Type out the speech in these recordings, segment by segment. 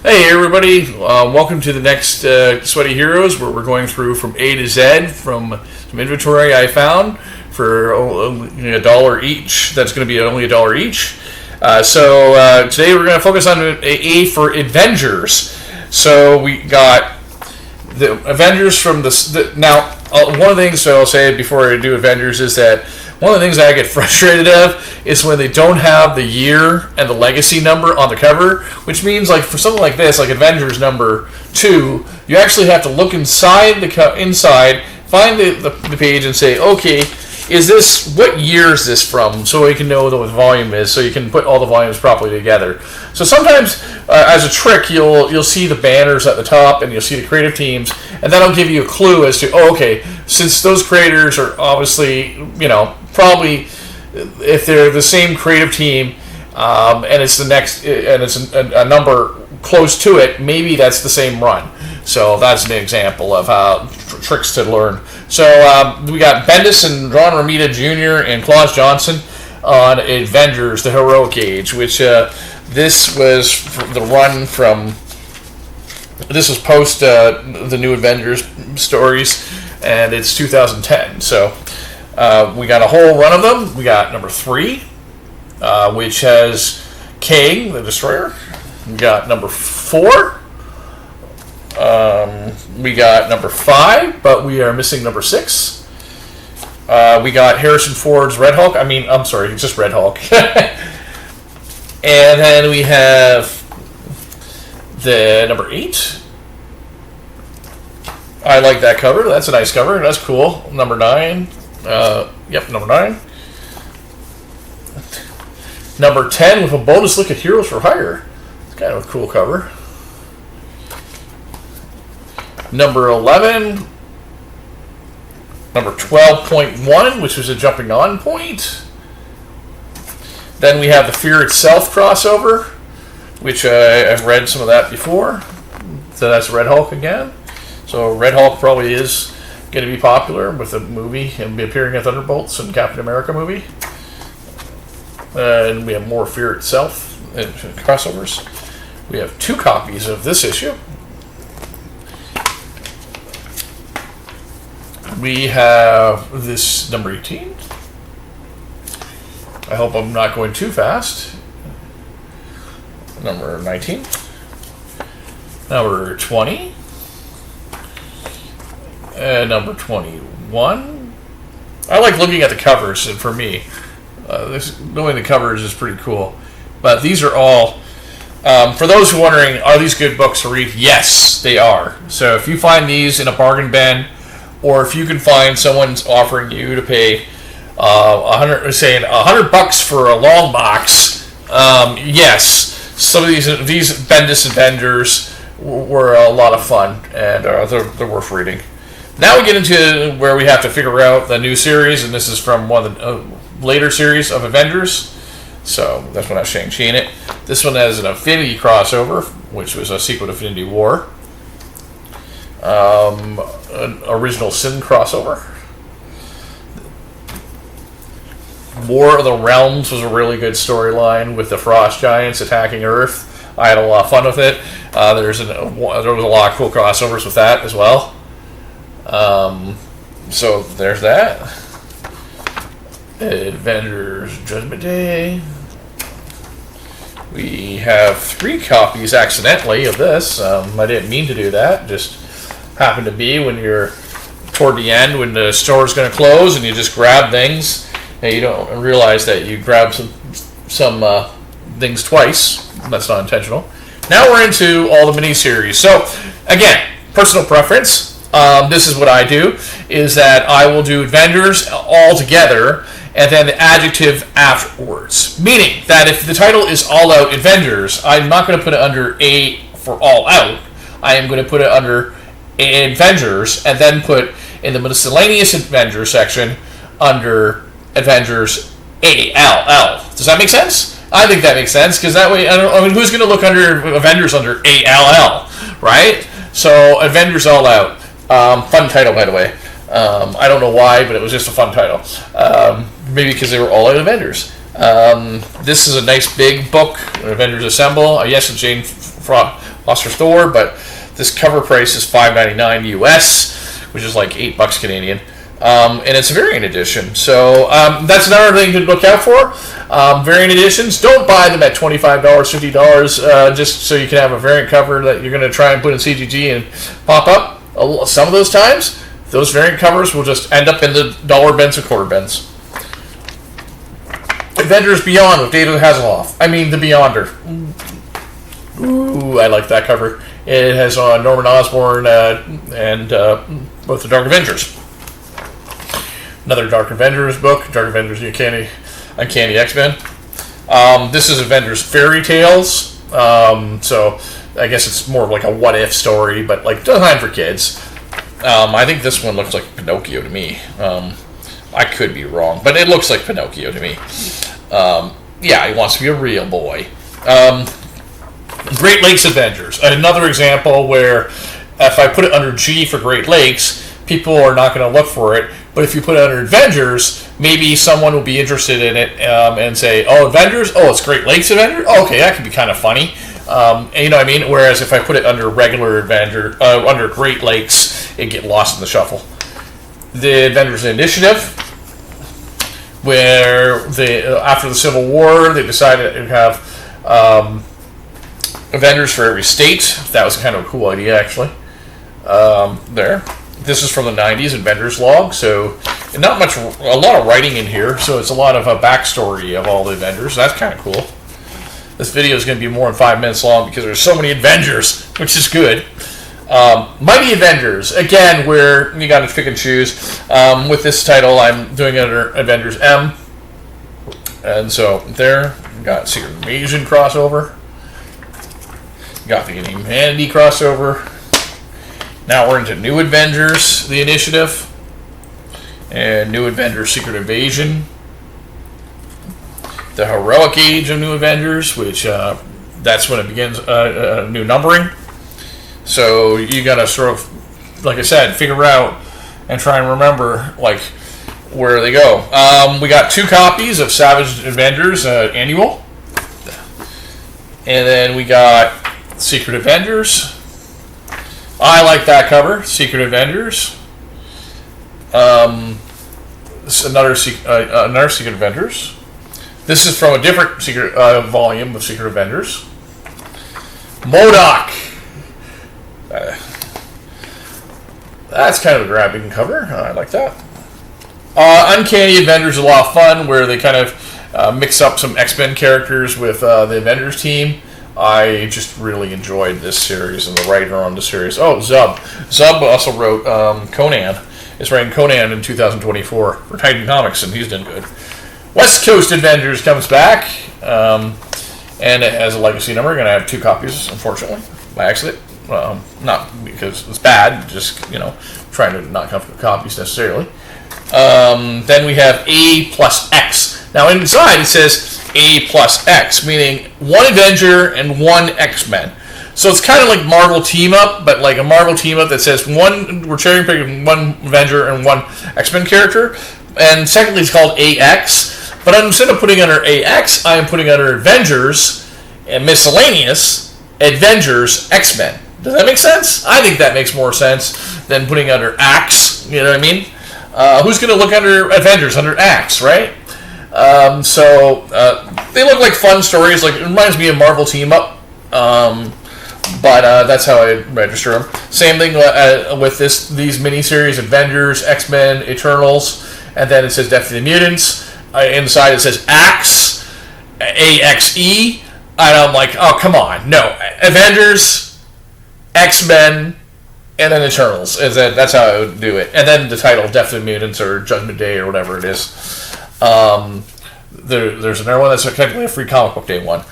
Hey everybody, welcome to the next Sweaty Heroes, where we're going through from A to Z from some inventory I found for a dollar each. That's going to be only $1 each. So today we're going to focus on A for Avengers. So we got the Avengers from now, one of the things I'll say before I do Avengers is that one of the things that I get frustrated of is when they don't have the year and the legacy number on the cover, which means like for something like this, like Avengers number 2, you actually have to look inside find the page and say, okay, what year is this from, so you can know what the volume is, so you can put all the volumes properly together. So sometimes, as a trick, you'll see the banners at the top, and you'll see the creative teams, and that'll give you a clue as to, since those creators are obviously, probably, if they're the same creative team, and it's a number close to it, maybe that's the same run. So that's an example of how tricks to learn. So we got Bendis and Ron Romita Jr. and Klaus Johnson on Avengers, the Heroic Age, which this was the run from. This was post the new Avengers stories, and it's 2010. So we got a whole run of them. We got number 3, which has Kang the Destroyer. We got number 4. We got number 5, but we are missing number 6. We got Harrison Ford's Red Hulk. I'm sorry, it's just Red Hulk. And then we have the number 8. I like that cover. That's a nice cover. That's cool. Number 9. Number 9. Number 10 with a bonus look at Heroes for Hire. It's kind of a cool cover. Number 11, number 12.1, which was a jumping on point. Then we have the Fear Itself crossover, which I've read some of that before. So that's Red Hulk again. So Red Hulk probably is going to be popular with the movie and be appearing in Thunderbolts and Captain America movie. And we have more Fear Itself crossovers. We have 2 copies of this issue. We have this number 18. I hope I'm not going too fast. Number 19. Number 20. And number 21. I like looking at the covers, and for me, knowing the covers is pretty cool. But these are all, for those who are wondering, are these good books to read? Yes, they are. So if you find these in a bargain bin, or if you can find someone's offering you to pay $100 for a long box, yes, some of these Bendis Avengers were a lot of fun, and they're worth reading. Now we get into where we have to figure out the new series, and this is from one of the later series of Avengers. So that's when I was Shang-Chi in it. This one has an Infinity crossover, which was a sequel to Infinity War. An Original Sin crossover. War of the Realms was a really good storyline with the Frost Giants attacking Earth. I had a lot of fun with it. There was a lot of cool crossovers with that as well. So there's that. Avengers Judgment Day. We have 3 copies accidentally of this. I didn't mean to do that. Just happened to be when you're toward the end when the store's going to close and you just grab things and you don't realize that you grabbed some things twice. That's not intentional. Now we're into all the miniseries. So again, personal preference. This is what I do, is that I will do Avengers all together and then the adjective afterwards. Meaning that if the title is All Out Avengers, I'm not going to put it under A for All Out. I am going to put it under Avengers, and then put in the miscellaneous Avengers section under Avengers ALL. Does that make sense? I think that makes sense, because that way, who's going to look under Avengers under ALL, right? So Avengers All Out. Fun title, by the way. I don't know why, but it was just a fun title. Maybe because they were all Avengers. This is a nice big book, Avengers Assemble. Yes, it's Jane Foster Thor, but this cover price is $5.99 US, which is like $8 Canadian. And it's a variant edition. So that's another thing to look out for. Variant editions, don't buy them at $25, $50 just so you can have a variant cover that you're going to try and put in CGG and pop up. Some of those times, those variant covers will just end up in the dollar bins and quarter bins. Avengers Beyond with David Hasselhoff. I mean, the Beyonder. Ooh, I like that cover. It has Norman Osborn and both the Dark Avengers. Another Dark Avengers book, Dark Avengers Uncanny X-Men. This is Avengers Fairy Tales. So I guess it's more of like a what-if story, but like designed for kids. I think this one looks like Pinocchio to me. I could be wrong, but it looks like Pinocchio to me. Yeah, he wants to be a real boy. Great Lakes Avengers. Another example where if I put it under G for Great Lakes, people are not going to look for it. But if you put it under Avengers, maybe someone will be interested in it and say, oh, Avengers? Oh, it's Great Lakes Avengers? Oh, okay, that could be kind of funny. And you know what I mean? Whereas if I put it under regular Avenger, under Great Lakes, it'd get lost in the shuffle. The Avengers Initiative, where after the Civil War, they decided to have Avengers for every state. That was kind of a cool idea, actually. There. This is from the 90s, Avengers Log, so a lot of writing in here, so it's a lot of a backstory of all the Avengers. That's kind of cool. This video is going to be more than 5 minutes long because there's so many Avengers, which is good. Mighty Avengers, again, where you got to pick and choose. With this title, I'm doing it under Avengers M. And so there, we got Secret Invasion crossover. Got the Humanity crossover. Now we're into New Avengers, the Initiative, and New Avengers Secret Invasion. The Heroic Age of New Avengers, which that's when it begins new numbering. So you gotta sort of, like I said, figure out and try and remember like where they go. We got 2 copies of Savage Avengers Annual, and then we got Secret Avengers. I like that cover, Secret Avengers. Another Secret Avengers. This is from a different secret volume of Secret Avengers. MODOK. That's kind of a grabbing cover. I like that. Uncanny Avengers is a lot of fun, where they kind of mix up some X-Men characters with the Avengers team. I just really enjoyed this series and the writer on the series. Oh, Zub. Zub also wrote Conan. Is writing Conan in 2024 for Titan Comics, and he's done good. West Coast Avengers comes back, and it has a legacy number. I'm going to have 2 copies, unfortunately, by accident. Not because it's bad, just, trying to not come for copies necessarily. Then we have A plus X. Now inside it says A plus X, meaning 1 Avenger and 1 X-Men. So it's kind of like Marvel Team Up, but like a Marvel Team Up that says we're cherry picking 1 Avenger and 1 X-Men character. And secondly, it's called AX. But instead of putting under AX, I am putting under Avengers and Miscellaneous Avengers X-Men. Does that make sense? I think that makes more sense than putting under Axe. You know what I mean? Who's going to look under Avengers under Axe, right? So they look like fun stories. Like, it reminds me of Marvel Team Up. But that's how I register them. Same thing with these miniseries: Avengers, X-Men, Eternals, and then it says Death of the Mutants. Inside it says Axe, AXE, and I'm like, oh, come on, no, Avengers, X-Men, and then Eternals. That's how I would do it. And then the title, Death of the Mutants or Judgment Day or whatever it is. There's another one that's technically a free comic book day one.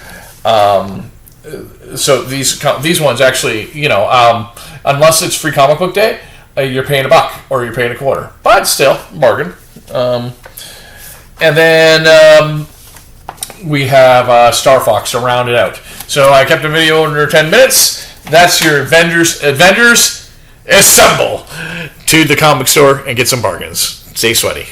So these ones actually, unless it's free comic book day, you're paying $1 or you're paying $0.25. But still, bargain. And then we have Star Fox to round it out. So I kept the video under 10 minutes. That's your Avengers Assemble. To the comic store and get some bargains. Stay sweaty.